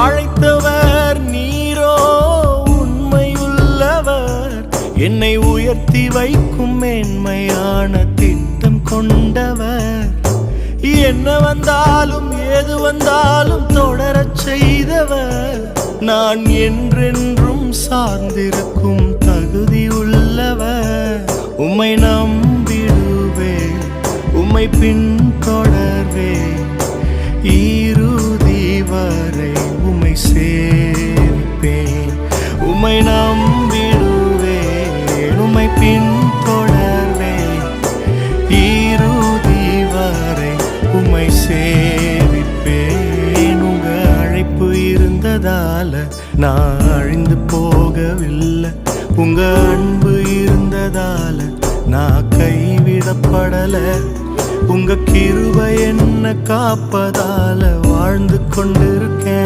அழைத்தவர் நீரோ உண்மையுள்ளவர், என்னை உயர்த்தி வைக்கும் மேன்மையான திட்டம் கொண்டவர். என்ன வந்தாலும் ஏது வந்தாலும் தொடரச் செய்தவர், நான் என்றென்றும் சார்ந்திருக்கும் தகுதி உள்ளவர். உம்மை நம்பிடுவே, உம்மை பின்தொடர்வே, இறுதி வரை உம்மை சேவிப்பேன். உம்மை நம்பிடுவேன், உம்மை பின்தொடர்வேன், இறுதி வரை உம்மை சேவிப்பேன். உங்க அழைப்பு இருந்ததால நான் அழிந்து போகவில்லை, உங்க அன்பு இருந்ததால நான் கைவிடப்படல. உங்க கிருபை என்ன காப்பதால வாழ்ந்து கொண்டிருக்கேன்.